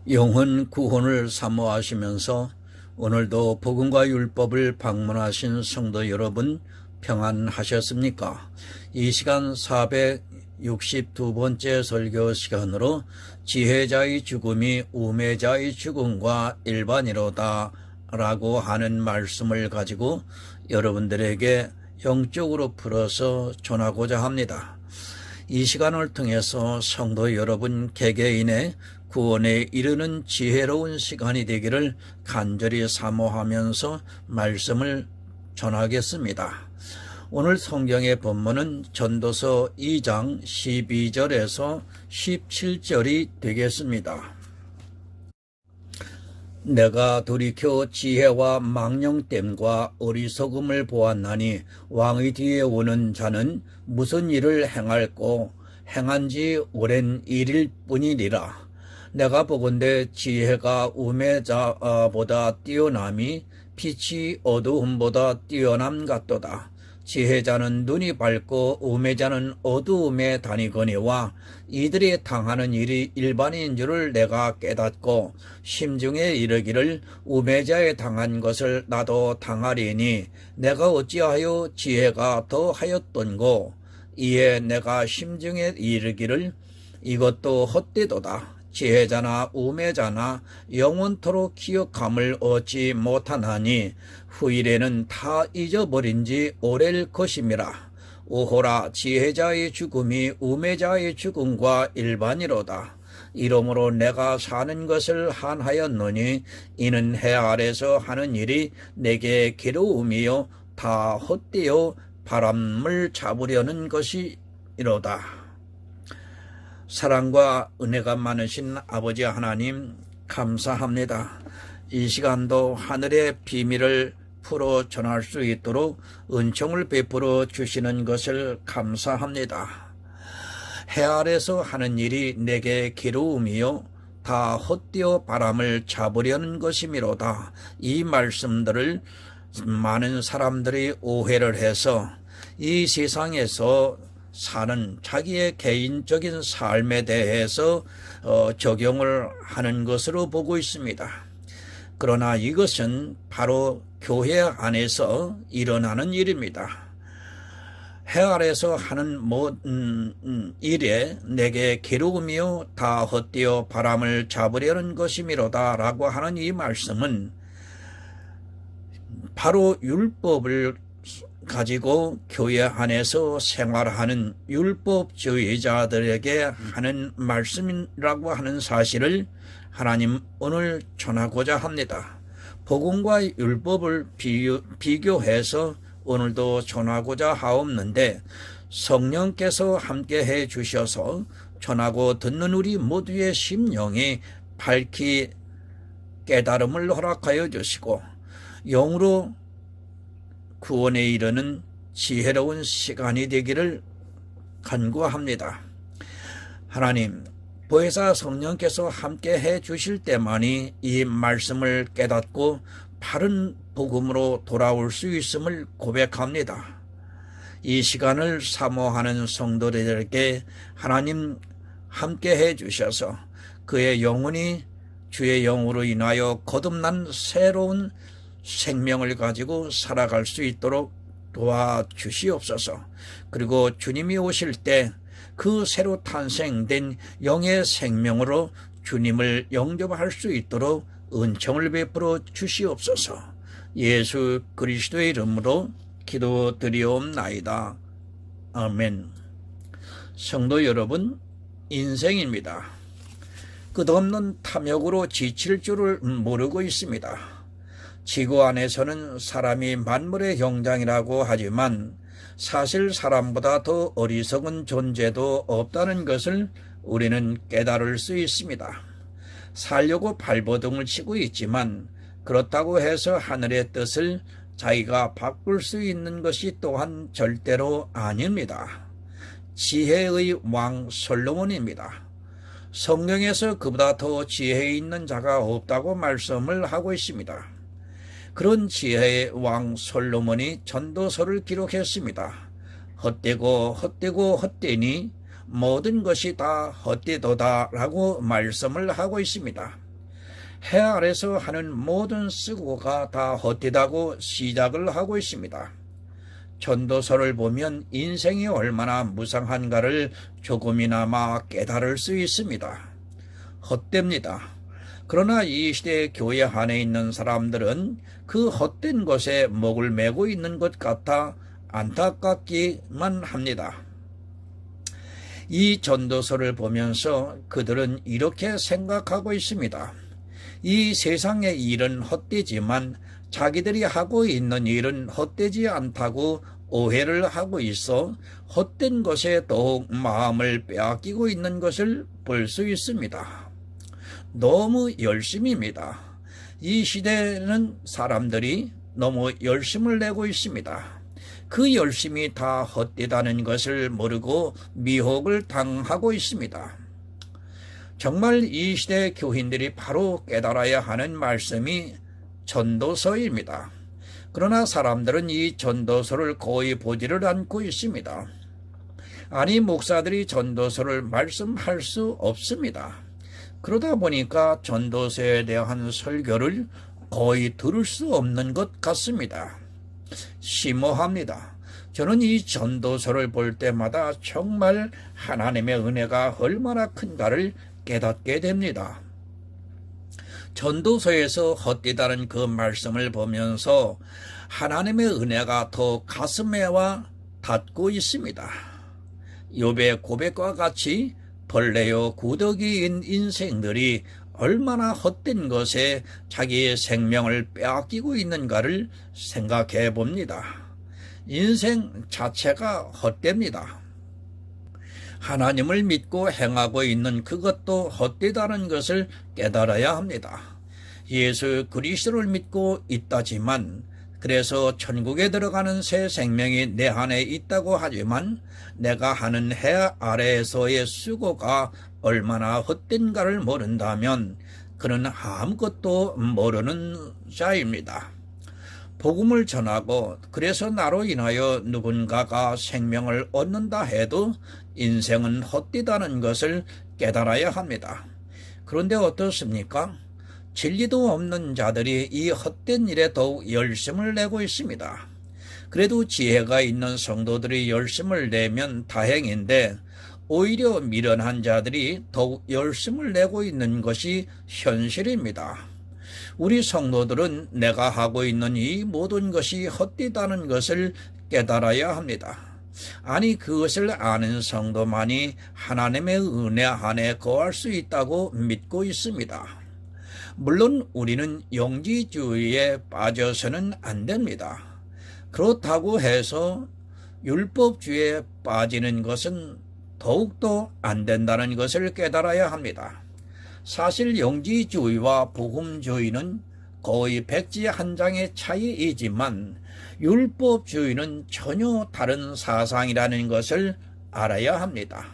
영혼 구원을 사모하시면서 오늘도 복음과 율법을 방문하신 성도 여러분 평안하셨습니까? 이 시간 462번째 설교 시간으로 지혜자의 죽음이 우매자의 죽음과 일반이로다 라고 하는 말씀을 가지고 여러분들에게 영적으로 풀어서 전하고자 합니다. 이 시간을 통해서 성도 여러분 개개인의 구원에 이르는 지혜로운 시간이 되기를 간절히 사모하면서 말씀을 전하겠습니다. 오늘 성경의 본문은 전도서 2장 12절에서 17절이 되겠습니다. 내가 돌이켜 지혜와 망령됨과 어리석음을 보았나니 왕의 뒤에 오는 자는 무슨 일을 행할꼬 행한 지 오랜 일일 뿐이니라. 내가 보건대 지혜가 우매자보다 뛰어남이 빛이 어두움보다 뛰어남 같도다. 지혜자는 눈이 밝고 우매자는 어두움에 다니거니와 이들이 당하는 일이 일반인 줄을 내가 깨닫고 심중에 이르기를 우매자에 당한 것을 나도 당하리니 내가 어찌하여 지혜가 더하였던고. 이에 내가 심중에 이르기를 이것도 헛되도다. 지혜자나 우매자나 영원토록 기억함을 얻지 못하나니 후일에는 다 잊어버린 지 오래일 것임이라. 오호라 지혜자의 죽음이 우매자의 죽음과 일반이로다. 이러므로 내가 사는 것을 한하였노니 이는 해 아래서 하는 일이 내게 괴로움이요 다 헛되어 바람을 잡으려는 것이로다. 사랑과 은혜가 많으신 아버지 하나님 감사합니다. 이 시간도 하늘의 비밀을 풀어 전할 수 있도록 은총을 베풀어 주시는 것을 감사합니다. 해 아래서 하는 일이 내게 괴로움이요 다 헛되어 바람을 잡으려는 것이미로다. 이 말씀들을 많은 사람들이 오해를 해서 이 세상에서 사는 자기의 개인적인 삶에 대해서 적용을 하는 것으로 보고 있습니다. 그러나 이것은 바로 교회 안에서 일어나는 일입니다. 해 아래서 하는 일에 내게 괴로움이요 다 헛되어 바람을 잡으려는 것이미로다 라고 하는 이 말씀은 바로 율법을 가지고 교회 안에서 생활하는 율법주의자들에게 하는 말씀이라고 하는 사실을 하나님 오늘 전하고자 합니다. 복음과 율법을 비교해서 오늘도 전하고자 하옵는데 성령께서 함께해 주셔서 전하고 듣는 우리 모두의 심령이 밝히 깨달음을 허락하여 주시고 영으로 구원에 이르는 지혜로운 시간이 되기를 간구합니다. 하나님, 보혜사 성령께서 함께 해 주실 때만이 이 말씀을 깨닫고 바른 복음으로 돌아올 수 있음을 고백합니다. 이 시간을 사모하는 성도들에게 하나님 함께 해 주셔서 그의 영혼이 주의 영으로 인하여 거듭난 새로운 생명을 가지고 살아갈 수 있도록 도와주시옵소서. 그리고 주님이 오실 때 그 새로 탄생된 영의 생명으로 주님을 영접할 수 있도록 은총을 베풀어 주시옵소서. 예수 그리스도의 이름으로 기도드리옵나이다. 아멘. 성도 여러분, 인생입니다. 끝없는 탐욕으로 지칠 줄을 모르고 있습니다. 지구 안에서는 사람이 만물의 형장이라고 하지만 사실 사람보다 더 어리석은 존재도 없다는 것을 우리는 깨달을 수 있습니다. 살려고 발버둥을 치고 있지만 그렇다고 해서 하늘의 뜻을 자기가 바꿀 수 있는 것이 또한 절대로 아닙니다. 지혜의 왕 솔로몬입니다. 성경에서 그보다 더 지혜 있는 자가 없다고 말씀을 하고 있습니다. 그런 지혜의 왕 솔로몬이 전도서를 기록했습니다. 헛되고 헛되고 헛되니 모든 것이 다 헛되도다 라고 말씀을 하고 있습니다. 해 아래서 하는 모든 수고가 다 헛되다고 시작을 하고 있습니다. 전도서를 보면 인생이 얼마나 무상한가를 조금이나마 깨달을 수 있습니다. 헛됩니다. 그러나 이 시대 교회 안에 있는 사람들은 그 헛된 것에 목을 메고 있는 것 같아 안타깝기만 합니다. 이 전도서를 보면서 그들은 이렇게 생각하고 있습니다. 이 세상의 일은 헛되지만 자기들이 하고 있는 일은 헛되지 않다고 오해를 하고 있어 헛된 것에 더욱 마음을 빼앗기고 있는 것을 볼 수 있습니다. 너무 열심입니다. 이 시대는 사람들이 너무 열심을 내고 있습니다. 그 열심이 다 헛되다는 것을 모르고 미혹을 당하고 있습니다. 정말 이 시대 교인들이 바로 깨달아야 하는 말씀이 전도서입니다. 그러나 사람들은 이 전도서를 거의 보지를 않고 있습니다. 아니, 목사들이 전도서를 말씀할 수 없습니다. 그러다 보니까 전도서에 대한 설교를 거의 들을 수 없는 것 같습니다. 심오합니다. 저는 이 전도서를 볼 때마다 정말 하나님의 은혜가 얼마나 큰가를 깨닫게 됩니다. 전도서에서 헛되다는 그 말씀을 보면서 하나님의 은혜가 더 가슴에 와 닿고 있습니다. 욥의 고백과 같이 벌레요 구더기인 인생들이 얼마나 헛된 것에 자기의 생명을 빼앗기고 있는가를 생각해 봅니다. 인생 자체가 헛됩니다. 하나님을 믿고 행하고 있는 그것도 헛되다는 것을 깨달아야 합니다. 예수 그리스도를 믿고 있다지만, 그래서 천국에 들어가는 새 생명이 내 안에 있다고 하지만 내가 하는 해 아래에서의 수고가 얼마나 헛된가를 모른다면 그는 아무것도 모르는 자입니다. 복음을 전하고 그래서 나로 인하여 누군가가 생명을 얻는다 해도 인생은 헛되다는 것을 깨달아야 합니다. 그런데 어떻습니까? 진리도 없는 자들이 이 헛된 일에 더욱 열심을 내고 있습니다. 그래도 지혜가 있는 성도들이 열심을 내면 다행인데 오히려 미련한 자들이 더욱 열심을 내고 있는 것이 현실입니다. 우리 성도들은 내가 하고 있는 이 모든 것이 헛되다는 것을 깨달아야 합니다. 아니, 그것을 아는 성도만이 하나님의 은혜 안에 거할 수 있다고 믿고 있습니다. 물론 우리는 영지주의에 빠져서는 안 됩니다. 그렇다고 해서 율법주의에 빠지는 것은 더욱더 안 된다는 것을 깨달아야 합니다. 사실 영지주의와 복음주의는 거의 백지 한 장의 차이이지만 율법주의는 전혀 다른 사상이라는 것을 알아야 합니다.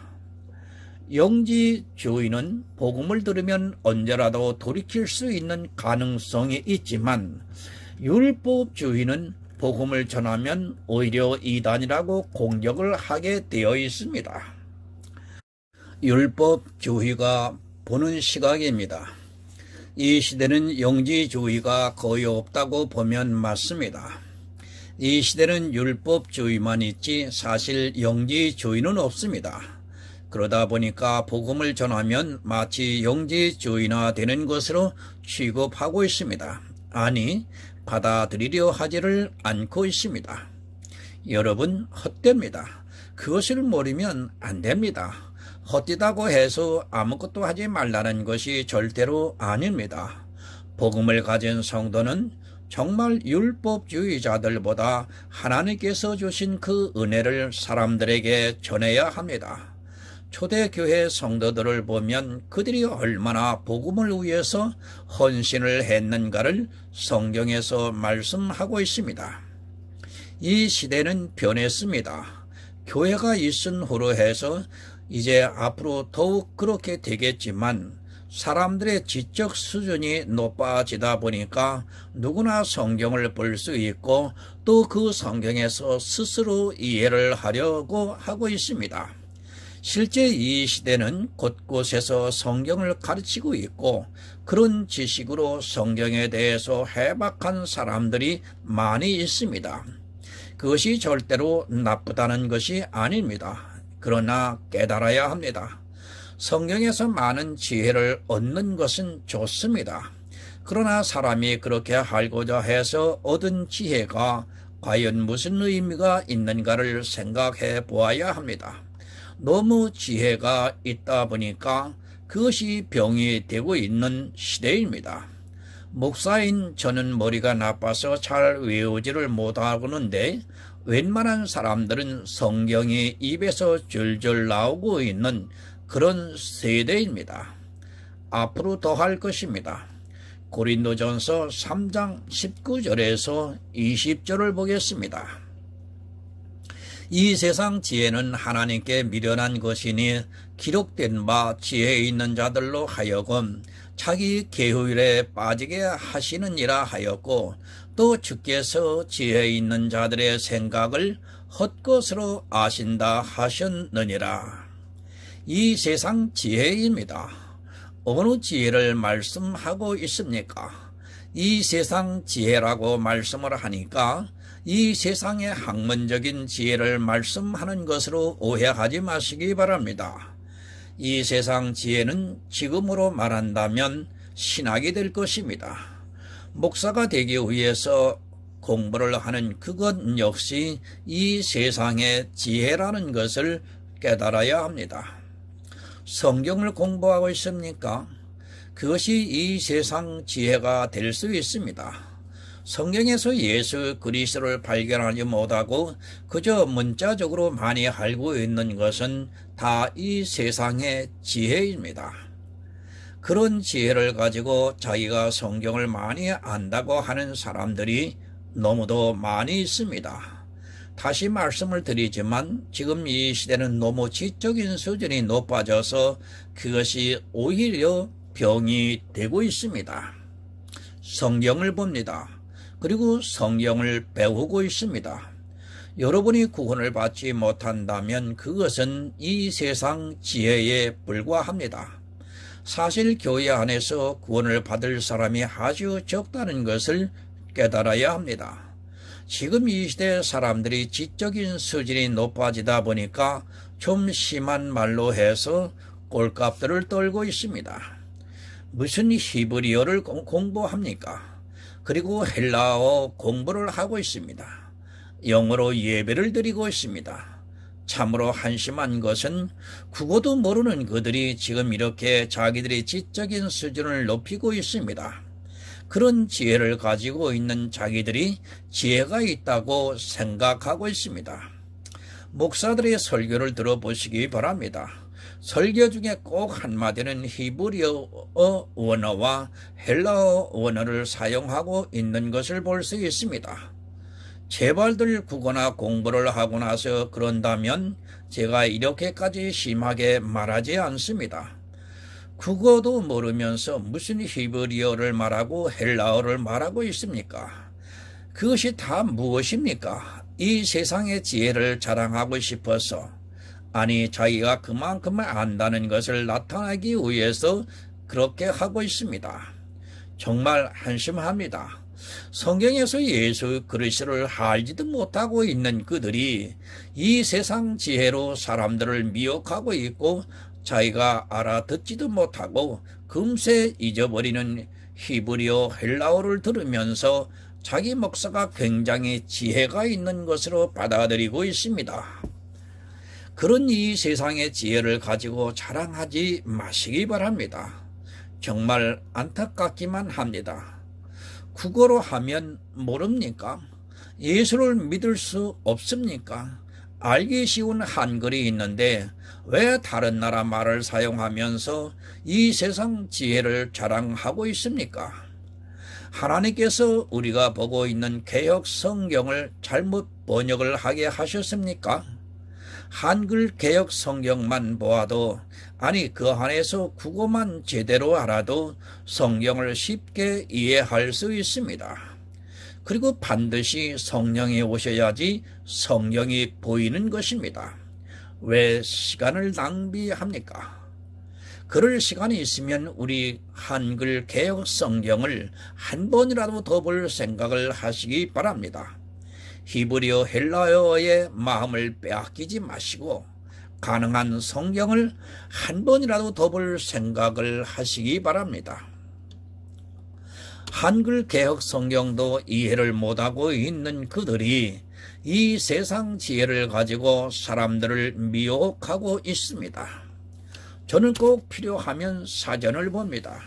영지주의는 복음을 들으면 언제라도 돌이킬 수 있는 가능성이 있지만 율법주의는 복음을 전하면 오히려 이단이라고 공격을 하게 되어 있습니다. 율법주의가 보는 시각입니다. 이 시대는 영지주의가 거의 없다고 보면 맞습니다. 이 시대는 율법주의만 있지 사실 영지주의는 없습니다. 그러다 보니까 복음을 전하면 마치 영지주의나 되는 것으로 취급하고 있습니다. 아니, 받아들이려 하지를 않고 있습니다. 여러분, 헛됩니다. 그것을 모르면 안 됩니다. 헛되다고 해서 아무것도 하지 말라는 것이 절대로 아닙니다. 복음을 가진 성도는 정말 율법주의자들보다 하나님께서 주신 그 은혜를 사람들에게 전해야 합니다. 초대교회 성도들을 보면 그들이 얼마나 복음을 위해서 헌신을 했는가를 성경에서 말씀하고 있습니다. 이 시대는 변했습니다. 교회가 있은 후로 해서 이제 앞으로 더욱 그렇게 되겠지만 사람들의 지적 수준이 높아지다 보니까 누구나 성경을 볼 수 있고 또 그 성경에서 스스로 이해를 하려고 하고 있습니다. 실제 이 시대는 곳곳에서 성경을 가르치고 있고 그런 지식으로 성경에 대해서 해박한 사람들이 많이 있습니다. 그것이 절대로 나쁘다는 것이 아닙니다. 그러나 깨달아야 합니다. 성경에서 많은 지혜를 얻는 것은 좋습니다. 그러나 사람이 그렇게 하고자 해서 얻은 지혜가 과연 무슨 의미가 있는가를 생각해 보아야 합니다. 너무 지혜가 있다 보니까 그것이 병이 되고 있는 시대입니다. 목사인 저는 머리가 나빠서 잘 외우지를 못하고는데 웬만한 사람들은 성경이 입에서 줄줄 나오고 있는 그런 세대입니다. 앞으로 더 할 것입니다. 고린도전서 3장 19절에서 20절을 보겠습니다. 이 세상 지혜는 하나님께 미련한 것이니 기록된 바 지혜 있는 자들로 하여금 자기 계율에 빠지게 하시느니라 하였고 또 주께서 지혜 있는 자들의 생각을 헛것으로 아신다 하셨느니라. 이 세상 지혜입니다. 어느 지혜를 말씀하고 있습니까? 이 세상 지혜라고 말씀을 하니까 이 세상의 학문적인 지혜를 말씀하는 것으로 오해하지 마시기 바랍니다. 이 세상 지혜는 지금으로 말한다면 신학이 될 것입니다. 목사가 되기 위해서 공부를 하는 그것 역시 이 세상의 지혜라는 것을 깨달아야 합니다. 성경을 공부하고 있습니까? 그것이 이 세상 지혜가 될 수 있습니다. 성경에서 예수 그리스도를 발견하지 못하고 그저 문자적으로 많이 알고 있는 것은 다 이 세상의 지혜입니다. 그런 지혜를 가지고 자기가 성경을 많이 안다고 하는 사람들이 너무도 많이 있습니다. 다시 말씀을 드리지만 지금 이 시대는 너무 지적인 수준이 높아져서 그것이 오히려 병이 되고 있습니다. 성경을 봅니다. 그리고 성경을 배우고 있습니다. 여러분이 구원을 받지 못한다면 그것은 이 세상 지혜에 불과합니다. 사실 교회 안에서 구원을 받을 사람이 아주 적다는 것을 깨달아야 합니다. 지금 이 시대 사람들이 지적인 수준이 높아지다 보니까 좀 심한 말로 해서 꼴값들을 떨고 있습니다. 무슨 히브리어를 공부합니까? 그리고 헬라어 공부를 하고 있습니다. 영어로 예배를 드리고 있습니다. 참으로 한심한 것은 국어도 모르는 그들이 지금 이렇게 자기들의 지적인 수준을 높이고 있습니다. 그런 지혜를 가지고 있는 자기들이 지혜가 있다고 생각하고 있습니다. 목사들의 설교를 들어보시기 바랍니다. 설교 중에 꼭 한마디는 히브리어 원어와 헬라어 원어를 사용하고 있는 것을 볼 수 있습니다. 제발들 국어나 공부를 하고 나서 그런다면 제가 이렇게까지 심하게 말하지 않습니다. 국어도 모르면서 무슨 히브리어를 말하고 헬라어를 말하고 있습니까? 그것이 다 무엇입니까? 이 세상의 지혜를 자랑하고 싶어서, 아니 자기가 그만큼 안다는 것을 나타내기 위해서 그렇게 하고 있습니다. 정말 한심합니다. 성경에서 예수 그리스도를 알지도 못하고 있는 그들이 이 세상 지혜로 사람들을 미혹하고 있고 자기가 알아듣지도 못하고 금세 잊어버리는 히브리어 헬라어를 들으면서 자기 목사가 굉장히 지혜가 있는 것으로 받아들이고 있습니다. 그런 이 세상의 지혜를 가지고 자랑하지 마시기 바랍니다. 정말 안타깝기만 합니다. 국어로 하면 모릅니까? 예수를 믿을 수 없습니까? 알기 쉬운 한글이 있는데 왜 다른 나라 말을 사용하면서 이 세상 지혜를 자랑하고 있습니까? 하나님께서 우리가 보고 있는 개역 성경을 잘못 번역을 하게 하셨습니까? 한글 개역 성경만 보아도, 아니 그 안에서 국어만 제대로 알아도 성경을 쉽게 이해할 수 있습니다. 그리고 반드시 성령이 오셔야지 성경이 보이는 것입니다. 왜 시간을 낭비합니까? 그럴 시간이 있으면 우리 한글 개역 성경을 한 번이라도 더 볼 생각을 하시기 바랍니다. 히브리어 헬라어의 마음을 빼앗기지 마시고 가능한 성경을 한 번이라도 더 볼 생각을 하시기 바랍니다. 한글 개역 성경도 이해를 못하고 있는 그들이 이 세상 지혜를 가지고 사람들을 미혹하고 있습니다. 저는 꼭 필요하면 사전을 봅니다.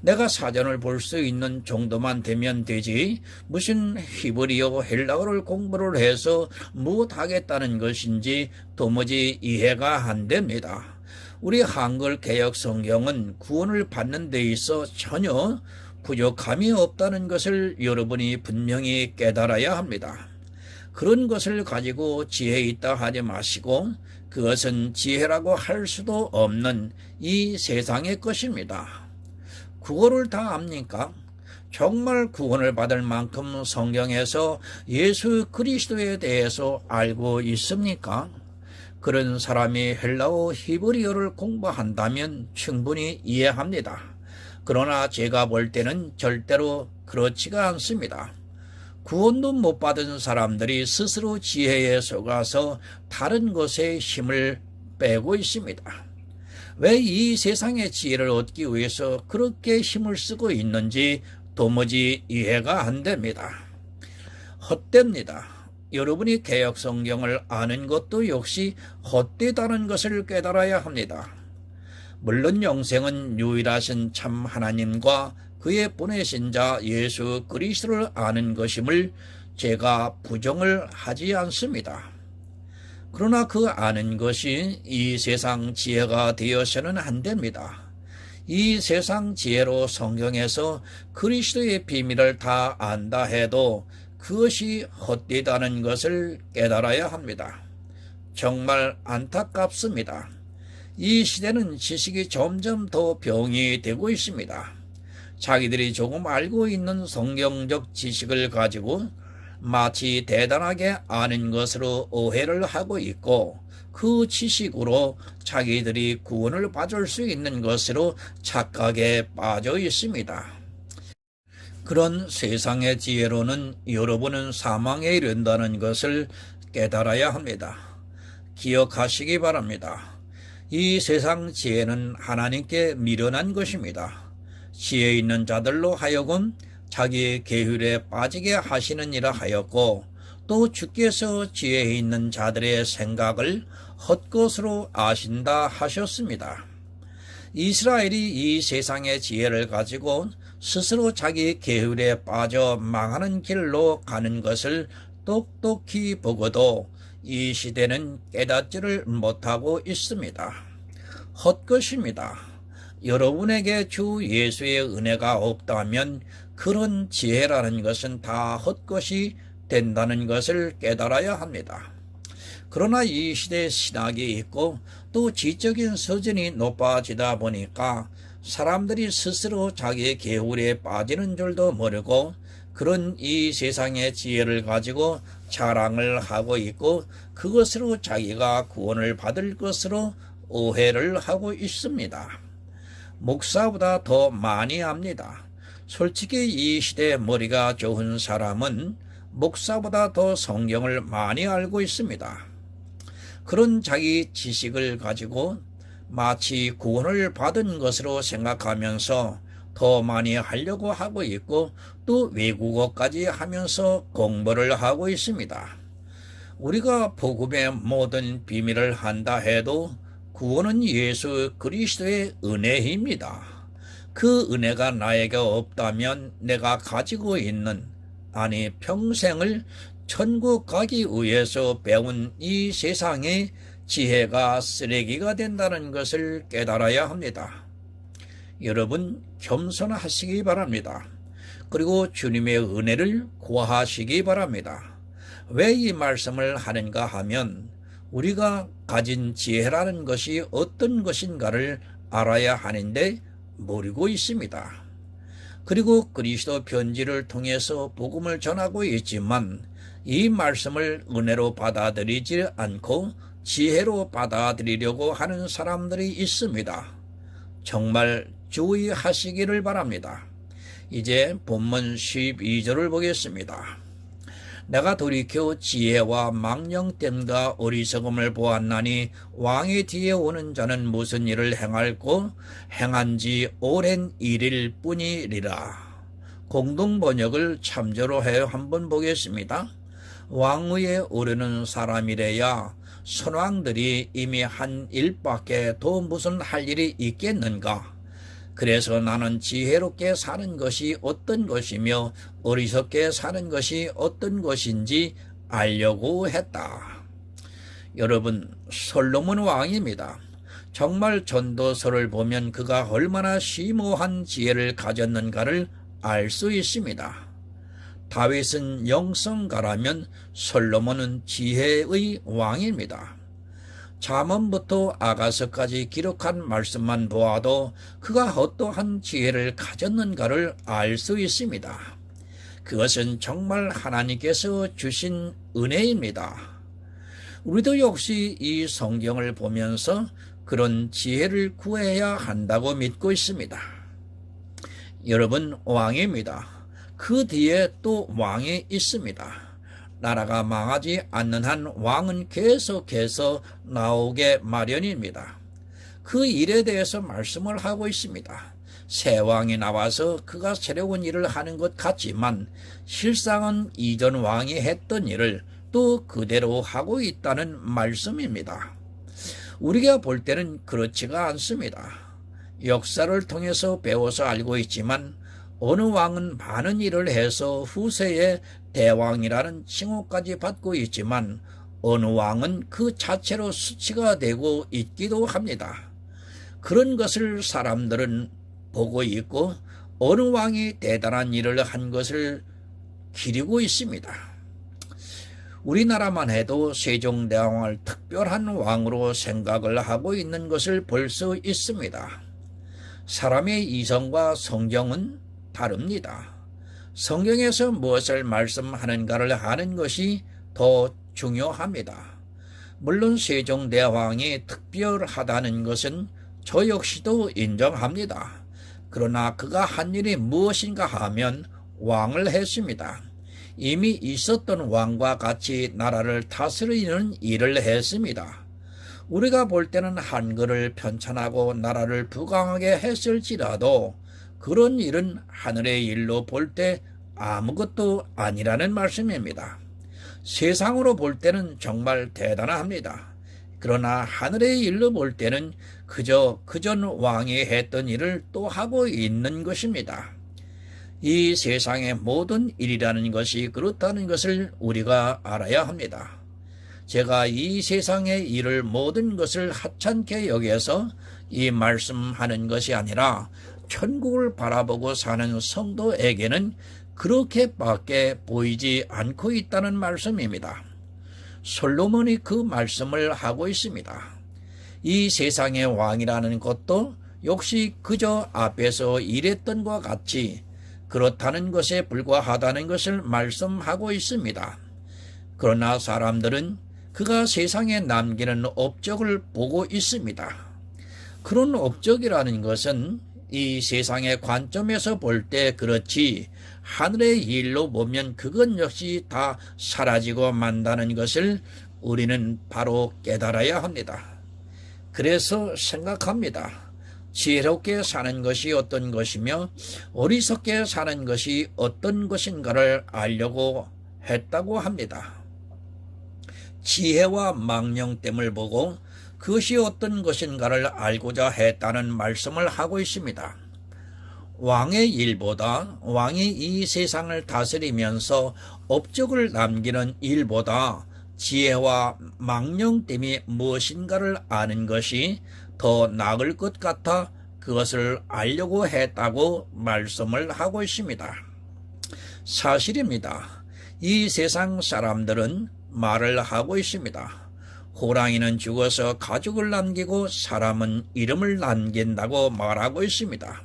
내가 사전을 볼 수 있는 정도만 되면 되지 무슨 히브리어 헬라어를 공부를 해서 무엇하겠다는 것인지 도무지 이해가 안 됩니다. 우리 한글 개역 성경은 구원을 받는 데 있어 전혀 부족함이 없다는 것을 여러분이 분명히 깨달아야 합니다. 그런 것을 가지고 지혜 있다 하지 마시고 그것은 지혜라고 할 수도 없는 이 세상의 것입니다. 구원을 다 압니까? 정말 구원을 받을 만큼 성경에서 예수 그리스도에 대해서 알고 있습니까? 그런 사람이 헬라어 히브리어를 공부한다면 충분히 이해합니다. 그러나 제가 볼 때는 절대로 그렇지가 않습니다. 구원도 못 받은 사람들이 스스로 지혜에 속아서 다른 것에 힘을 빼고 있습니다. 왜 이 세상의 지혜를 얻기 위해서 그렇게 힘을 쓰고 있는지 도무지 이해가 안 됩니다. 헛됩니다. 여러분이 개역 성경을 아는 것도 역시 헛되다는 것을 깨달아야 합니다. 물론 영생은 유일하신 참 하나님과 그의 보내신 자 예수 그리스도를 아는 것임을 제가 부정을 하지 않습니다. 그러나 그 아는 것이 이 세상 지혜가 되어서는 안 됩니다. 이 세상 지혜로 성경에서 그리스도의 비밀을 다 안다 해도 그것이 헛되다는 것을 깨달아야 합니다. 정말 안타깝습니다. 이 시대는 지식이 점점 더 병이 되고 있습니다. 자기들이 조금 알고 있는 성경적 지식을 가지고 마치 대단하게 아는 것으로 오해를 하고 있고 그 지식으로 자기들이 구원을 받을 수 있는 것으로 착각에 빠져 있습니다. 그런 세상의 지혜로는 여러분은 사망에 이른다는 것을 깨달아야 합니다. 기억하시기 바랍니다. 이 세상 지혜는 하나님께 미련한 것입니다. 지혜 있는 자들로 하여금 자기의 계율에 빠지게 하시는 이라 하였고 또 주께서 지혜 있는 자들의 생각을 헛것으로 아신다 하셨습니다. 이스라엘이 이 세상의 지혜를 가지고 스스로 자기 계율에 빠져 망하는 길로 가는 것을 똑똑히 보고도 이 시대는 깨닫지를 못하고 있습니다. 헛것입니다. 여러분에게 주 예수의 은혜가 없다면 그런 지혜라는 것은 다 헛것이 된다는 것을 깨달아야 합니다. 그러나 이 시대에 신학이 있고 또 지적인 수준이 높아지다 보니까 사람들이 스스로 자기의 계율에 빠지는 줄도 모르고 그런 이 세상의 지혜를 가지고 자랑을 하고 있고 그것으로 자기가 구원을 받을 것으로 오해를 하고 있습니다. 목사보다 더 많이 압니다. 솔직히 이 시대에 머리가 좋은 사람은 목사보다 더 성경을 많이 알고 있습니다. 그런 자기 지식을 가지고 마치 구원을 받은 것으로 생각하면서 더 많이 하려고 하고 있고 또 외국어까지 하면서 공부를 하고 있습니다. 우리가 복음의 모든 비밀을 한다 해도 구원은 예수 그리스도의 은혜입니다. 그 은혜가 나에게 없다면 내가 가지고 있는 평생을 천국 가기 위해서 배운 이 세상의 지혜가 쓰레기가 된다는 것을 깨달아야 합니다. 여러분 겸손하시기 바랍니다. 그리고 주님의 은혜를 구하시기 바랍니다. 왜 이 말씀을 하는가 하면 우리가 가진 지혜라는 것이 어떤 것인가를 알아야 하는데 모르고 있습니다. 그리고 그리스도 편지를 통해서 복음을 전하고 있지만 이 말씀을 은혜로 받아들이지 않고 지혜로 받아들이려고 하는 사람들이 있습니다. 정말 주의하시기를 바랍니다. 이제 본문 12절을 보겠습니다. 내가 돌이켜 지혜와 망령됨과 어리석음을 보았나니 왕의 뒤에 오는 자는 무슨 일을 행할꼬 행한 지 오랜 일일 뿐이리라. 공동번역을 참조로 해 한번 보겠습니다. 왕위에 오르는 사람이래야 선왕들이 이미 한 일밖에 더 무슨 할 일이 있겠는가. 그래서 나는 지혜롭게 사는 것이 어떤 것이며 어리석게 사는 것이 어떤 것인지 알려고 했다. 여러분, 솔로몬 왕입니다. 정말 전도서를 보면 그가 얼마나 심오한 지혜를 가졌는가를 알 수 있습니다. 다윗은 영성가라면 솔로몬은 지혜의 왕입니다. 잠언부터 아가서까지 기록한 말씀만 보아도 그가 어떠한 지혜를 가졌는가를 알 수 있습니다. 그것은 정말 하나님께서 주신 은혜입니다. 우리도 역시 이 성경을 보면서 그런 지혜를 구해야 한다고 믿고 있습니다. 여러분, 왕입니다. 그 뒤에 또 왕이 있습니다. 나라가 망하지 않는 한 왕은 계속해서 나오게 마련입니다. 그 일에 대해서 말씀을 하고 있습니다. 새 왕이 나와서 그가 새로운 일을 하는 것 같지만 실상은 이전 왕이 했던 일을 또 그대로 하고 있다는 말씀입니다. 우리가 볼 때는 그렇지가 않습니다. 역사를 통해서 배워서 알고 있지만 어느 왕은 많은 일을 해서 후세에 대왕이라는 칭호까지 받고 있지만 어느 왕은 그 자체로 수치가 되고 있기도 합니다. 그런 것을 사람들은 보고 있고 어느 왕이 대단한 일을 한 것을 기리고 있습니다. 우리나라만 해도 세종대왕을 특별한 왕으로 생각을 하고 있는 것을 볼 수 있습니다. 사람의 이성과 성경은 다릅니다. 성경에서 무엇을 말씀하는가를 아는 것이 더 중요합니다. 물론 세종대왕이 특별하다는 것은 저 역시도 인정합니다. 그러나 그가 한 일이 무엇인가 하면 왕을 했습니다. 이미 있었던 왕과 같이 나라를 다스리는 일을 했습니다. 우리가 볼 때는 한글을 편찬하고 나라를 부강하게 했을지라도 그런 일은 하늘의 일로 볼 때 아무것도 아니라는 말씀입니다. 세상으로 볼 때는 정말 대단합니다. 그러나 하늘의 일로 볼 때는 그저 그전 왕이 했던 일을 또 하고 있는 것입니다. 이 세상의 모든 일이라는 것이 그렇다는 것을 우리가 알아야 합니다. 제가 이 세상의 일을 모든 것을 하찮게 여겨서 이 말씀하는 것이 아니라 천국을 바라보고 사는 성도에게는 그렇게밖에 보이지 않고 있다는 말씀입니다. 솔로몬이 그 말씀을 하고 있습니다. 이 세상의 왕이라는 것도 역시 그저 앞에서 일했던 것과 같이 그렇다는 것에 불과하다는 것을 말씀하고 있습니다. 그러나 사람들은 그가 세상에 남기는 업적을 보고 있습니다. 그런 업적이라는 것은 이 세상의 관점에서 볼 때 그렇지 하늘의 일로 보면 그건 역시 다 사라지고 만다는 것을 우리는 바로 깨달아야 합니다. 그래서 생각합니다. 지혜롭게 사는 것이 어떤 것이며 어리석게 사는 것이 어떤 것인가를 알려고 했다고 합니다. 지혜와 망령됨을 보고 그것이 어떤 것인가를 알고자 했다는 말씀을 하고 있습니다. 왕의 일보다 왕이 이 세상을 다스리면서 업적을 남기는 일보다 지혜와 망령됨이 무엇인가를 아는 것이 더 나을 것 같아 그것을 알려고 했다고 말씀을 하고 있습니다. 사실입니다. 이 세상 사람들은 말을 하고 있습니다. 호랑이는 죽어서 가죽을 남기고 사람은 이름을 남긴다고 말하고 있습니다.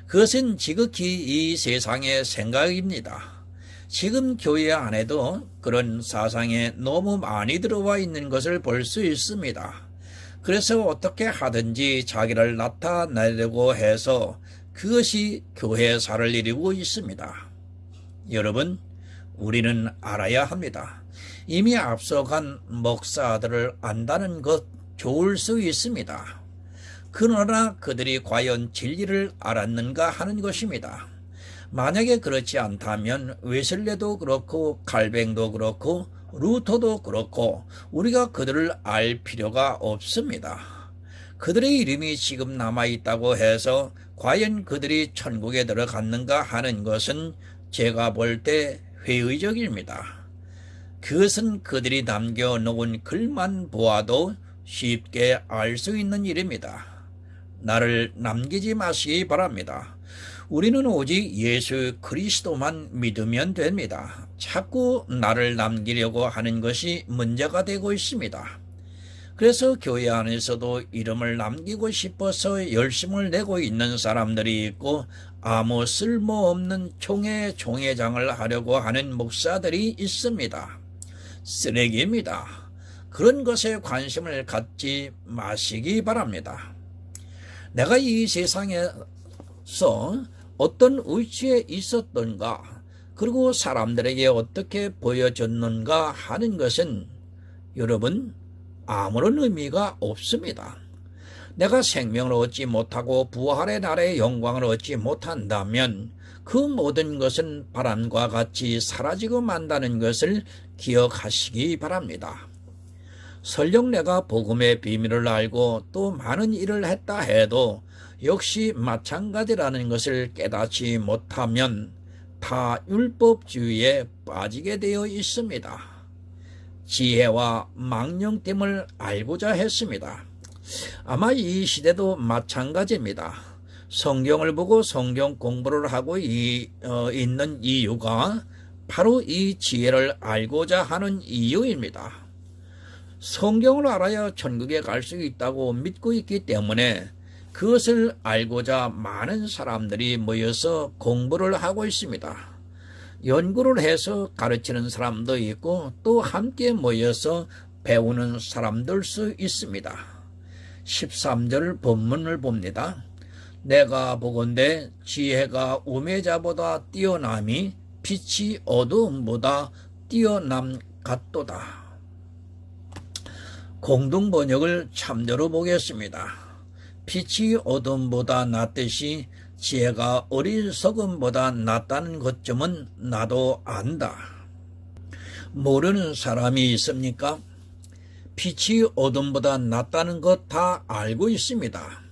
그것은 지극히 이 세상의 생각입니다. 지금 교회 안에도 그런 사상에 너무 많이 들어와 있는 것을 볼 수 있습니다. 그래서 어떻게 하든지 자기를 나타내려고 해서 그것이 교회사를 이루고 있습니다. 여러분, 우리는 알아야 합니다. 이미 앞서간 목사들을 안다는 것 좋을 수 있습니다. 그러나 그들이 과연 진리를 알았는가 하는 것입니다. 만약에 그렇지 않다면 웨슬레도 그렇고 칼뱅도 그렇고 루터도 그렇고 우리가 그들을 알 필요가 없습니다. 그들의 이름이 지금 남아있다고 해서 과연 그들이 천국에 들어갔는가 하는 것은 제가 볼 때 회의적입니다. 그것은 그들이 남겨놓은 글만 보아도 쉽게 알 수 있는 일입니다. 나를 남기지 마시기 바랍니다. 우리는 오직 예수 그리스도만 믿으면 됩니다. 자꾸 나를 남기려고 하는 것이 문제가 되고 있습니다. 그래서 교회 안에서도 이름을 남기고 싶어서 열심을 내고 있는 사람들이 있고 아무 쓸모없는 총회장을 하려고 하는 목사들이 있습니다. 쓰레기입니다. 그런 것에 관심을 갖지 마시기 바랍니다. 내가 이 세상에서 어떤 위치에 있었던가, 그리고 사람들에게 어떻게 보여졌는가 하는 것은 여러분 아무런 의미가 없습니다. 내가 생명을 얻지 못하고 부활의 날의 영광을 얻지 못한다면 그 모든 것은 바람과 같이 사라지고 만다는 것을 기억하시기 바랍니다. 설령 내가 복음의 비밀을 알고 또 많은 일을 했다 해도 역시 마찬가지라는 것을 깨닫지 못하면 다 율법주의에 빠지게 되어 있습니다. 지혜와 망령됨을 알고자 했습니다. 아마 이 시대도 마찬가지입니다. 성경을 보고 성경 공부를 하고 있는 이유가 바로 이 지혜를 알고자 하는 이유입니다. 성경을 알아야 천국에 갈 수 있다고 믿고 있기 때문에 그것을 알고자 많은 사람들이 모여서 공부를 하고 있습니다. 연구를 해서 가르치는 사람도 있고 또 함께 모여서 배우는 사람들 수 있습니다. 13절 본문을 봅니다. 내가 보건대 지혜가 우매자보다 뛰어남이 빛이 어두움보다 뛰어남 같도다. 공동번역을 참조로 보겠습니다. 빛이 어둠보다 낫듯이 지혜가 어리석음보다 낫다는 것쯤은 나도 안다. 모르는 사람이 있습니까? 빛이 어둠보다 낫다는 것 다 알고 있습니다.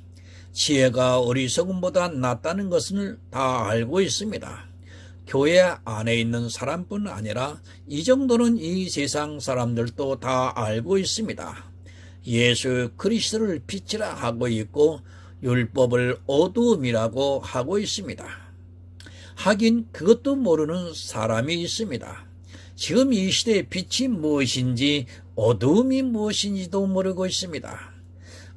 지혜가 어리석음보다 낫다는 것을 다 알고 있습니다. 교회 안에 있는 사람뿐 아니라 이 정도는 이 세상 사람들도 다 알고 있습니다. 예수 그리스도를 빛이라 하고 있고 율법을 어두움이라고 하고 있습니다. 하긴 그것도 모르는 사람이 있습니다. 지금 이 시대의 빛이 무엇인지 어두움이 무엇인지도 모르고 있습니다.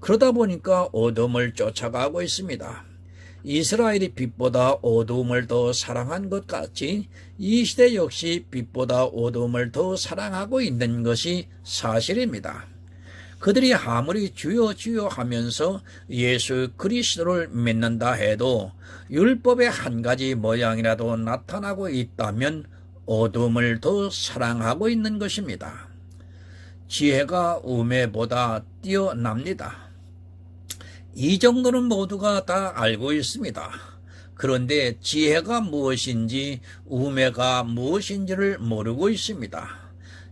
그러다 보니까 어둠을 쫓아가고 있습니다. 이스라엘이 빛보다 어두움을 더 사랑한 것 같이 이 시대 역시 빛보다 어두움을 더 사랑하고 있는 것이 사실입니다. 그들이 아무리 주여 주여 하면서 예수 그리스도를 믿는다 해도 율법의 한 가지 모양이라도 나타나고 있다면 어둠을 더 사랑하고 있는 것입니다. 지혜가 우매보다 뛰어납니다. 이 정도는 모두가 다 알고 있습니다. 그런데 지혜가 무엇인지 우매가 무엇인지를 모르고 있습니다.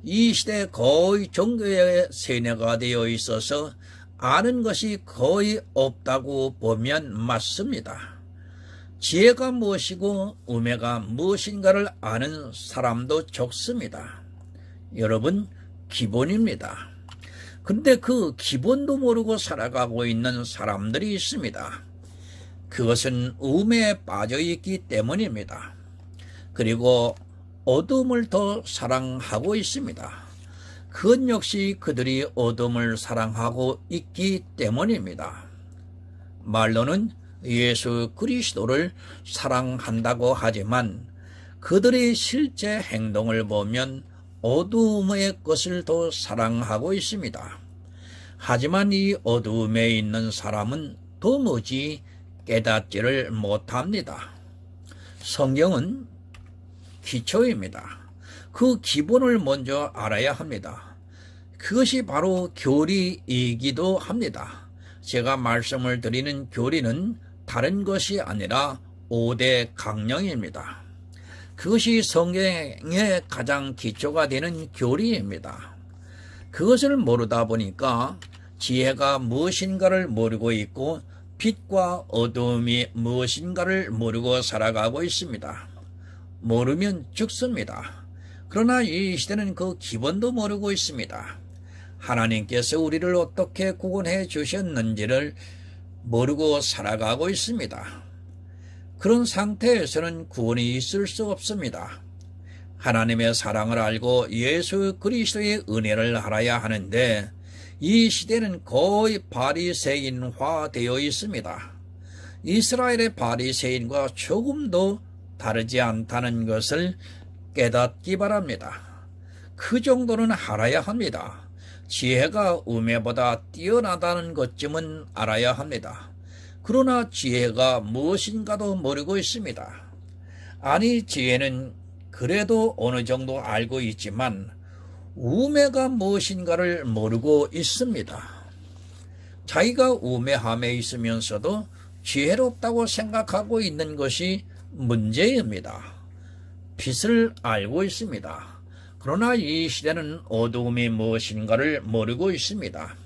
이 시대 거의 종교의 세뇌가 되어 있어서 아는 것이 거의 없다고 보면 맞습니다. 지혜가 무엇이고 우매가 무엇인가를 아는 사람도 적습니다. 여러분, 기본입니다. 근데 그 기본도 모르고 살아가고 있는 사람들이 있습니다. 그것은 우매에 빠져 있기 때문입니다. 그리고 어둠을 더 사랑하고 있습니다. 그것 역시 그들이 어둠을 사랑하고 있기 때문입니다. 말로는 예수 그리스도를 사랑한다고 하지만 그들의 실제 행동을 보면 어두움의 것을 더 사랑하고 있습니다. 하지만 이 어두움에 있는 사람은 도무지 깨닫지를 못합니다. 성경은 기초입니다. 그 기본을 먼저 알아야 합니다. 그것이 바로 교리이기도 합니다. 제가 말씀을 드리는 교리는 다른 것이 아니라 5대 강령입니다. 그것이 성경의 가장 기초가 되는 교리입니다. 그것을 모르다 보니까 지혜가 무엇인가를 모르고 있고 빛과 어두움이 무엇인가를 모르고 살아가고 있습니다. 모르면 죽습니다. 그러나 이 시대는 그 기본도 모르고 있습니다. 하나님께서 우리를 어떻게 구원해 주셨는지를 모르고 살아가고 있습니다. 그런 상태에서는 구원이 있을 수 없습니다. 하나님의 사랑을 알고 예수 그리스도의 은혜를 알아야 하는데 이 시대는 거의 바리새인화 되어 있습니다. 이스라엘의 바리새인과 조금도 다르지 않다는 것을 깨닫기 바랍니다. 그 정도는 알아야 합니다. 지혜가 우매보다 뛰어나다는 것쯤은 알아야 합니다. 그러나 지혜가 무엇인가도 모르고 있습니다. 아니, 지혜는 그래도 어느 정도 알고 있지만 우매가 무엇인가를 모르고 있습니다. 자기가 우매함에 있으면서도 지혜롭다고 생각하고 있는 것이 문제입니다. 빛을 알고 있습니다. 그러나 이 시대는 어두움이 무엇인가를 모르고 있습니다.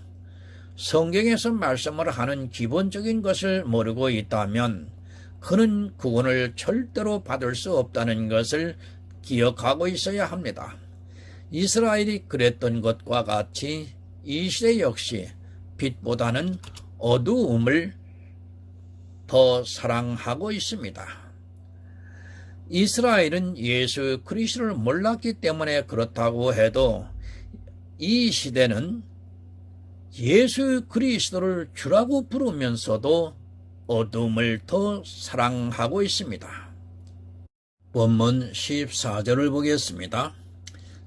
성경에서 말씀을 하는 기본적인 것을 모르고 있다면 그는 구원을 절대로 받을 수 없다는 것을 기억하고 있어야 합니다. 이스라엘이 그랬던 것과 같이 이 시대 역시 빛보다는 어두움을 더 사랑하고 있습니다. 이스라엘은 예수 그리스도를 몰랐기 때문에 그렇다고 해도 이 시대는 예수 그리스도를 주라고 부르면서도 어둠을 더 사랑하고 있습니다. 본문 14절을 보겠습니다.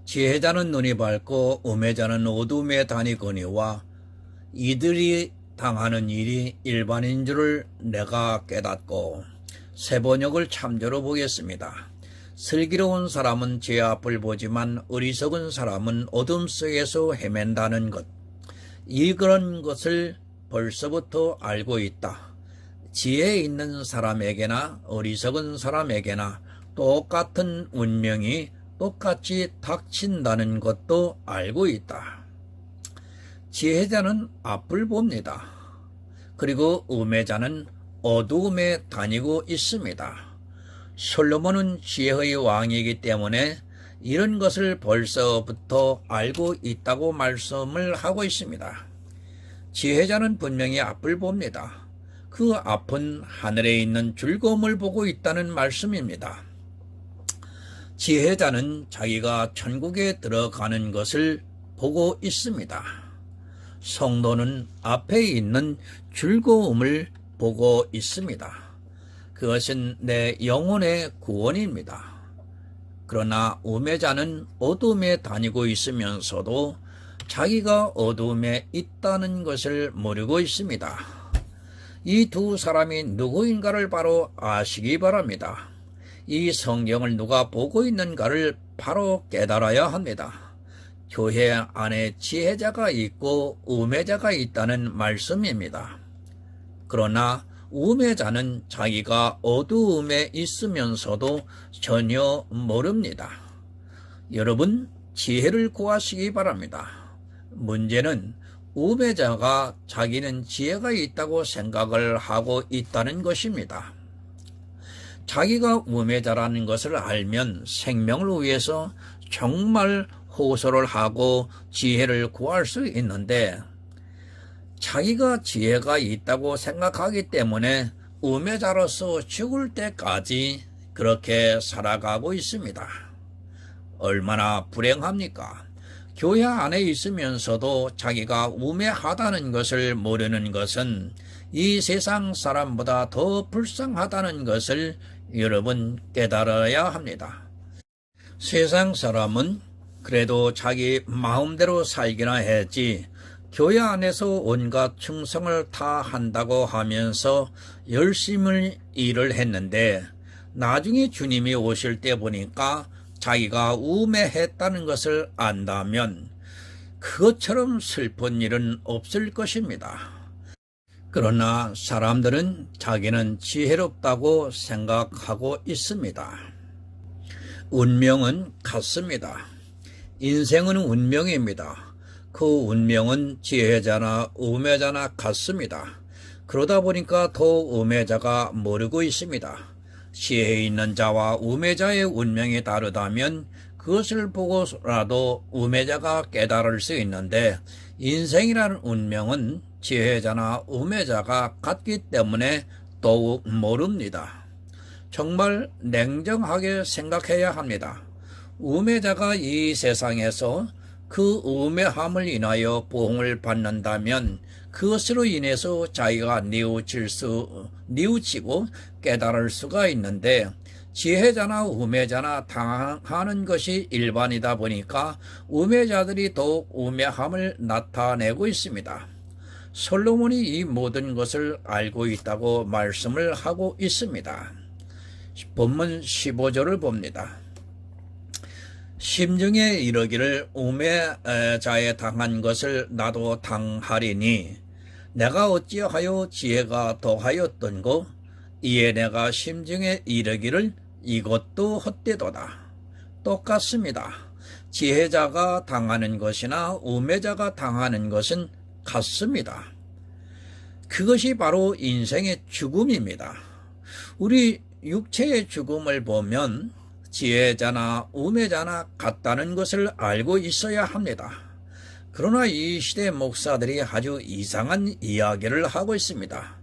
지혜자는 눈이 밝고 우매자는 어둠에 다니거니와 이들이 당하는 일이 일반인 줄을 내가 깨닫고, 세 번역을 참조로 보겠습니다. 슬기로운 사람은 제 앞을 보지만 어리석은 사람은 어둠 속에서 헤맨다는 것, 그런 것을 벌써부터 알고 있다. 지혜 있는 사람에게나 어리석은 사람에게나 똑같은 운명이 똑같이 닥친다는 것도 알고 있다. 지혜자는 앞을 봅니다. 그리고 우매자는 어두움에 다니고 있습니다. 솔로몬은 지혜의 왕이기 때문에 이런 것을 벌써부터 알고 있다고 말씀을 하고 있습니다. 지혜자는 분명히 앞을 봅니다. 그 앞은 하늘에 있는 즐거움을 보고 있다는 말씀입니다. 지혜자는 자기가 천국에 들어가는 것을 보고 있습니다. 성도는 앞에 있는 즐거움을 보고 있습니다. 그것은 내 영혼의 구원입니다. 그러나 우매자는 어둠에 다니고 있으면서도 자기가 어둠에 있다는 것을 모르고 있습니다. 이 두 사람이 누구인가를 바로 아시기 바랍니다. 이 성경을 누가 보고 있는가를 바로 깨달아야 합니다. 교회 안에 지혜자가 있고 우매자가 있다는 말씀입니다. 그러나 우매자는 자기가 어두움에 있으면서도 전혀 모릅니다. 여러분, 지혜를 구하시기 바랍니다. 문제는 우매자가 자기는 지혜가 있다고 생각을 하고 있다는 것입니다. 자기가 우매자라는 것을 알면 생명을 위해서 정말 호소를 하고 지혜를 구할 수 있는데, 자기가 지혜가 있다고 생각하기 때문에 우매자로서 죽을 때까지 그렇게 살아가고 있습니다. 얼마나 불행합니까? 교회 안에 있으면서도 자기가 우매하다는 것을 모르는 것은 이 세상 사람보다 더 불쌍하다는 것을 여러분 깨달아야 합니다. 세상 사람은 그래도 자기 마음대로 살기나 했지 교회 안에서 온갖 충성을 다 한다고 하면서 열심히 일을 했는데 나중에 주님이 오실 때 보니까 자기가 우매했다는 것을 안다면 그것처럼 슬픈 일은 없을 것입니다. 그러나 사람들은 자기는 지혜롭다고 생각하고 있습니다. 운명은 같습니다. 인생은 운명입니다. 그 운명은 지혜자나 우매자나 같습니다. 그러다 보니까 더 우매자가 모르고 있습니다. 지혜 있는 자와 우매자의 운명이 다르다면 그것을 보고라도 우매자가 깨달을 수 있는데 인생이라는 운명은 지혜자나 우매자가 같기 때문에 더욱 모릅니다. 정말 냉정하게 생각해야 합니다. 우매자가 이 세상에서 그 우매함을 인하여 보응을 받는다면 그것으로 인해서 자기가 뉘우치고 깨달을 수가 있는데 지혜자나 우매자나 당하는 것이 일반이다 보니까 우매자들이 더욱 우매함을 나타내고 있습니다. 솔로몬이 이 모든 것을 알고 있다고 말씀을 하고 있습니다. 본문 15절을 봅니다. 심중에 이르기를 우매자에 당한 것을 나도 당하리니 내가 어찌하여 지혜가 더하였던고 이에 내가 심중에 이르기를 이것도 헛되도다. 똑같습니다. 지혜자가 당하는 것이나 우매자가 당하는 것은 같습니다. 그것이 바로 인생의 죽음입니다. 우리 육체의 죽음을 보면 지혜자나 우매자나 같다는 것을 알고 있어야 합니다. 그러나 이 시대 목사들이 아주 이상한 이야기를 하고 있습니다.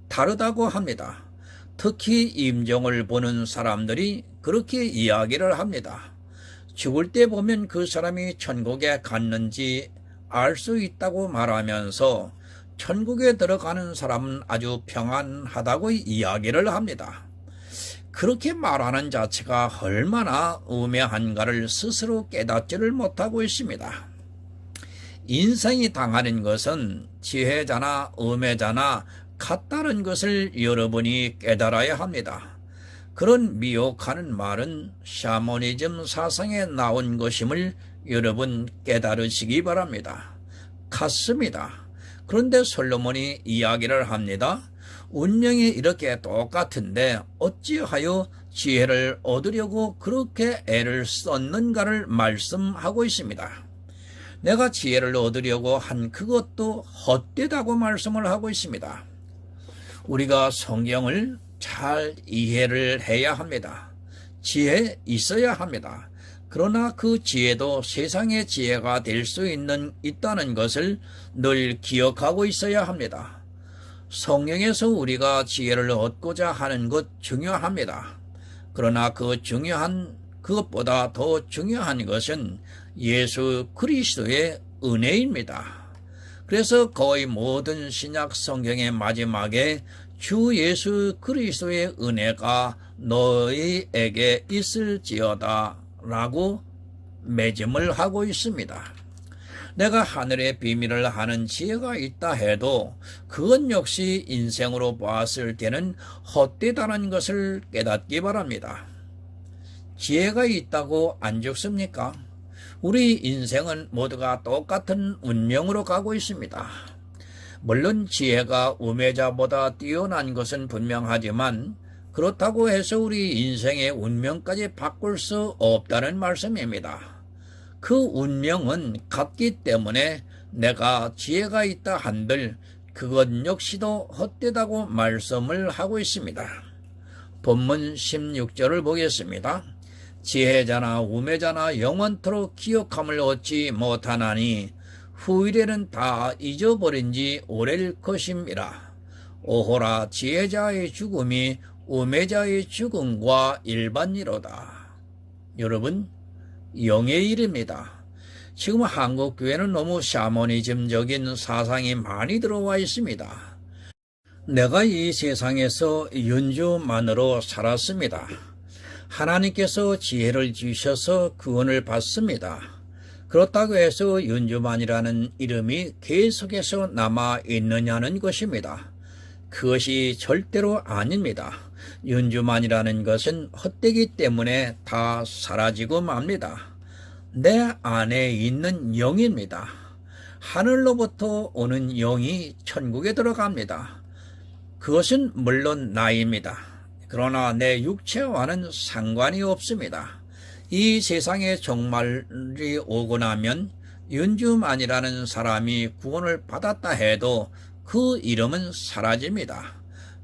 다르다고 합니다. 특히 임종을 보는 사람들이 그렇게 이야기를 합니다. 죽을 때 보면 그 사람이 천국에 갔는지 알 수 있다고 말하면서 천국에 들어가는 사람은 아주 평안하다고 이야기를 합니다. 그렇게 말하는 자체가 얼마나 우매한가를 스스로 깨닫지를 못하고 있습니다. 인생이 당하는 것은 지혜자나 우매자나 같다는 것을 여러분이 깨달아야 합니다. 그런 미혹하는 말은 샤머니즘 사상에 나온 것임을 여러분 깨달으시기 바랍니다. 같습니다. 그런데 솔로몬이 이야기를 합니다. 운명이 이렇게 똑같은데 어찌하여 지혜를 얻으려고 그렇게 애를 썼는가를 말씀하고 있습니다. 내가 지혜를 얻으려고 한 그것도 헛되다고 말씀을 하고 있습니다. 우리가 성경을 잘 이해를 해야 합니다. 지혜 있어야 합니다. 그러나 그 지혜도 세상의 지혜가 될 수 있다는 것을 늘 기억하고 있어야 합니다. 성경에서 우리가 지혜를 얻고자 하는 것 중요합니다. 그러나 그것보다 더 중요한 것은 예수 그리스도의 은혜입니다. 그래서 거의 모든 신약 성경의 마지막에 주 예수 그리스도의 은혜가 너희에게 있을지어다 라고 맺음을 하고 있습니다. 내가 하늘의 비밀을 아는 지혜가 있다 해도 그건 역시 인생으로 보았을 때는 헛되다는 것을 깨닫기 바랍니다. 지혜가 있다고 안 죽습니까? 우리 인생은 모두가 똑같은 운명으로 가고 있습니다. 물론 지혜가 우매자보다 뛰어난 것은 분명하지만 그렇다고 해서 우리 인생의 운명까지 바꿀 수 없다는 말씀입니다. 그 운명은 같기 때문에 내가 지혜가 있다 한들 그것 역시도 헛되다고 말씀을 하고 있습니다. 본문 16절을 보겠습니다. 지혜자나 우매자나 영원토록 기억함을 얻지 못하나니 후일에는 다 잊어버린 지 오래일 것임이라. 오호라 지혜자의 죽음이 우매자의 죽음과 일반이로다. 여러분, 영의 일입니다. 지금 한국 교회는 너무 샤머니즘적인 사상이 많이 들어와 있습니다. 내가 이 세상에서 윤주만으로 살았습니다. 하나님께서 지혜를 주셔서 구원을 받습니다. 그렇다고 해서 윤주만이라는 이름이 계속해서 남아 있느냐는 것입니다. 그것이 절대로 아닙니다. 윤주만이라는 것은 헛되기 때문에 다 사라지고 맙니다. 내 안에 있는 영입니다. 하늘로부터 오는 영이 천국에 들어갑니다. 그것은 물론 나입니다. 그러나 내 육체와는 상관이 없습니다. 이 세상에 종말이 오고 나면 윤주만이라는 사람이 구원을 받았다 해도 그 이름은 사라집니다.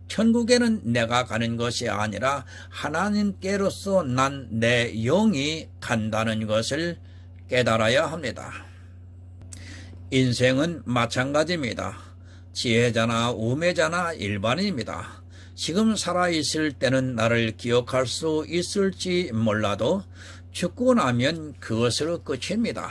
천국에는 내가 가는 것이 아니라 하나님께로서 난 내 영이 간다는 것을 깨달아야 합니다. 인생은 마찬가지입니다. 지혜자나 우매자나 일반인입니다. 지금 살아있을 때는 나를 기억할 수 있을지 몰라도 죽고 나면 그것으로 끝입니다.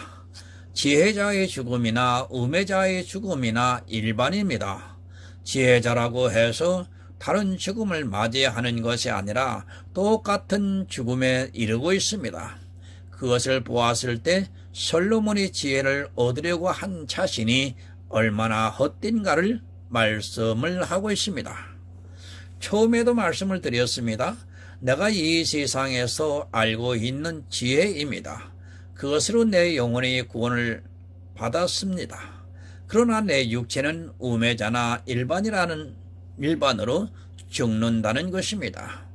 지혜자의 죽음이나 우매자의 죽음이나 일반입니다. 지혜자라고 해서 다른 죽음을 맞이하는 것이 아니라 똑같은 죽음에 이르고 있습니다. 그것을 보았을 때 솔로몬이 지혜를 얻으려고 한 자신이 얼마나 헛된가를 말씀을 하고 있습니다. 처음에도 말씀을 드렸습니다. 내가 이 세상에서 알고 있는 지혜입니다. 그것으로 내 영혼의 구원을 받았습니다. 그러나 내 육체는 우매자나 일반으로 죽는다는 것입니다.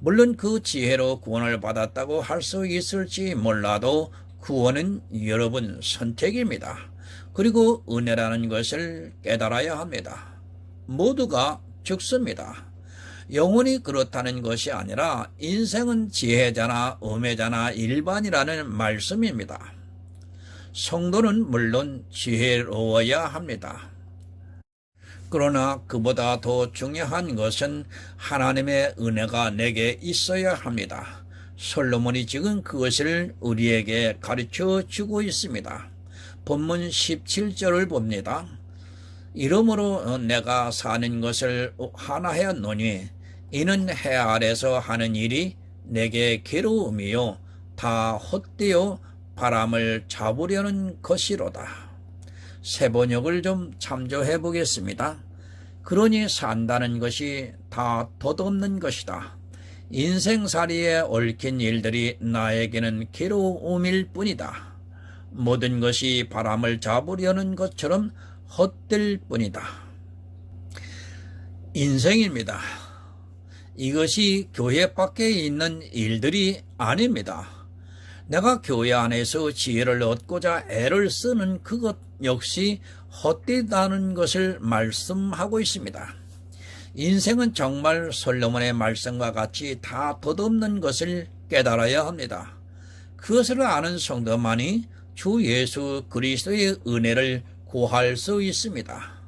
물론 그 지혜로 구원을 받았다고 할 수 있을지 몰라도 구원은 여러분 선택입니다. 그리고 은혜라는 것을 깨달아야 합니다. 모두가 죽습니다. 영혼이 그렇다는 것이 아니라 인생은 지혜자나 우매자나 일반이라는 말씀입니다. 성도는 물론 지혜로워야 합니다. 그러나 그보다 더 중요한 것은 하나님의 은혜가 내게 있어야 합니다. 솔로몬이 지금 그것을 우리에게 가르쳐 주고 있습니다. 본문 17절을 봅니다. 이러므로 내가 사는 것을 하나하였노니 이는 해 아래서 하는 일이 내게 괴로움이요 다 헛되어 바람을 잡으려는 것이로다. 세 번역을 좀 참조해 보겠습니다. 그러니 산다는 것이 다 덧없는 것이다. 인생살이에 얽힌 일들이 나에게는 괴로움일 뿐이다. 모든 것이 바람을 잡으려는 것처럼 헛될 뿐이다. 인생입니다. 이것이 교회 밖에 있는 일들이 아닙니다. 내가 교회 안에서 지혜를 얻고자 애를 쓰는 그것 역시 헛되다는 것을 말씀하고 있습니다. 인생은 정말 솔로몬의 말씀과 같이 다 덧없는 것을 깨달아야 합니다. 그것을 아는 성도만이 주 예수 그리스도의 은혜를 구할 수 있습니다.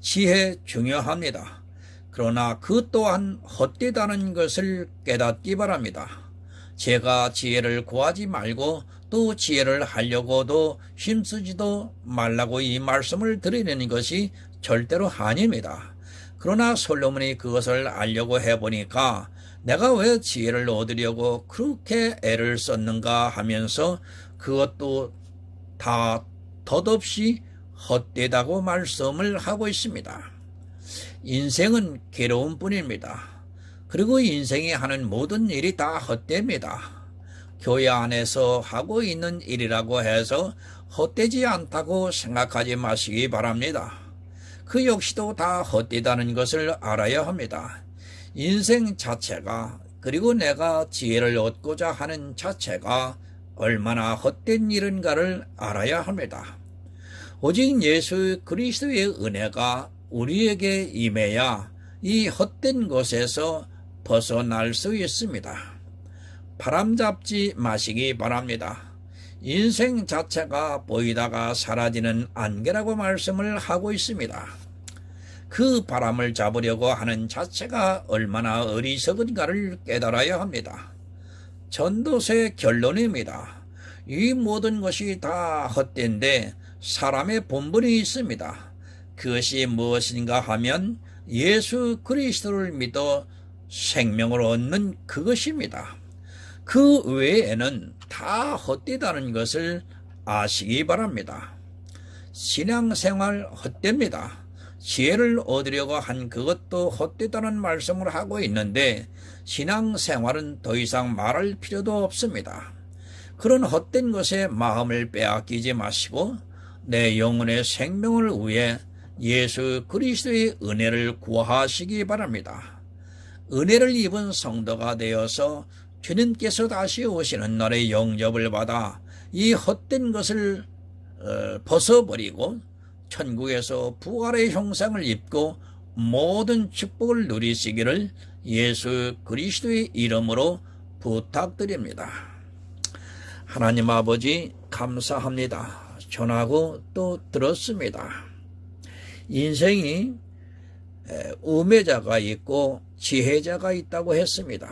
지혜 중요합니다. 그러나 그 또한 헛되다는 것을 깨닫기 바랍니다. 제가 지혜를 구하지 말고 또 지혜를 하려고도 힘쓰지도 말라고 이 말씀을 드리는 것이 절대로 아닙니다. 그러나 솔로몬이 그것을 알려고 해보니까 내가 왜 지혜를 얻으려고 그렇게 애를 썼는가 하면서 그것도 다 덧없이 헛되다고 말씀을 하고 있습니다. 인생은 괴로움뿐입니다. 그리고 인생이 하는 모든 일이 다 헛됩니다. 교회 안에서 하고 있는 일이라고 해서 헛되지 않다고 생각하지 마시기 바랍니다. 그 역시도 다 헛되다는 것을 알아야 합니다. 인생 자체가 그리고 내가 지혜를 얻고자 하는 자체가 얼마나 헛된 일인가를 알아야 합니다. 오직 예수 그리스도의 은혜가 우리에게 임해야 이 헛된 것에서 벗어날 수 있습니다. 바람잡지 마시기 바랍니다. 인생 자체가 보이다가 사라지는 안개라고 말씀을 하고 있습니다. 그 바람을 잡으려고 하는 자체가 얼마나 어리석은가를 깨달아야 합니다. 전도서의 결론입니다. 이 모든 것이 다 헛된데 사람의 본분이 있습니다. 그것이 무엇인가 하면 예수 그리스도를 믿어 생명을 얻는 그것입니다. 그 외에는 다 헛되다는 것을 아시기 바랍니다. 신앙생활 헛됩니다. 지혜를 얻으려고 한 그것도 헛되다는 말씀을 하고 있는데 신앙생활은 더 이상 말할 필요도 없습니다. 그런 헛된 것에 마음을 빼앗기지 마시고 내 영혼의 생명을 위해 예수 그리스도의 은혜를 구하시기 바랍니다. 은혜를 입은 성도가 되어서 주님께서 다시 오시는 날의 영접을 받아 이 헛된 것을 벗어버리고 천국에서 부활의 형상을 입고 모든 축복을 누리시기를 예수 그리스도의 이름으로 부탁드립니다. 하나님 아버지 감사합니다. 전하고 또 들었습니다. 인생이 우매자가 있고 지혜자가 있다고 했습니다.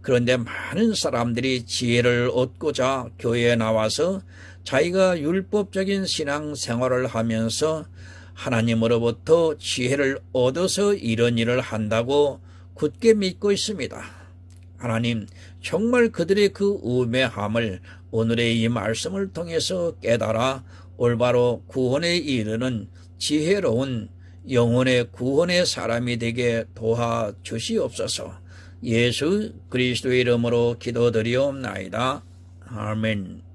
그런데 많은 사람들이 지혜를 얻고자 교회에 나와서 자기가 율법적인 신앙생활을 하면서 하나님으로부터 지혜를 얻어서 이런 일을 한다고 굳게 믿고 있습니다. 하나님, 정말 그들의 그 우매함을 오늘의 이 말씀을 통해서 깨달아 올바로 구원에 이르는 지혜로운 영혼의 구원의 사람이 되게 도와주시옵소서. 예수 그리스도의 이름으로 기도드리옵나이다. 아멘.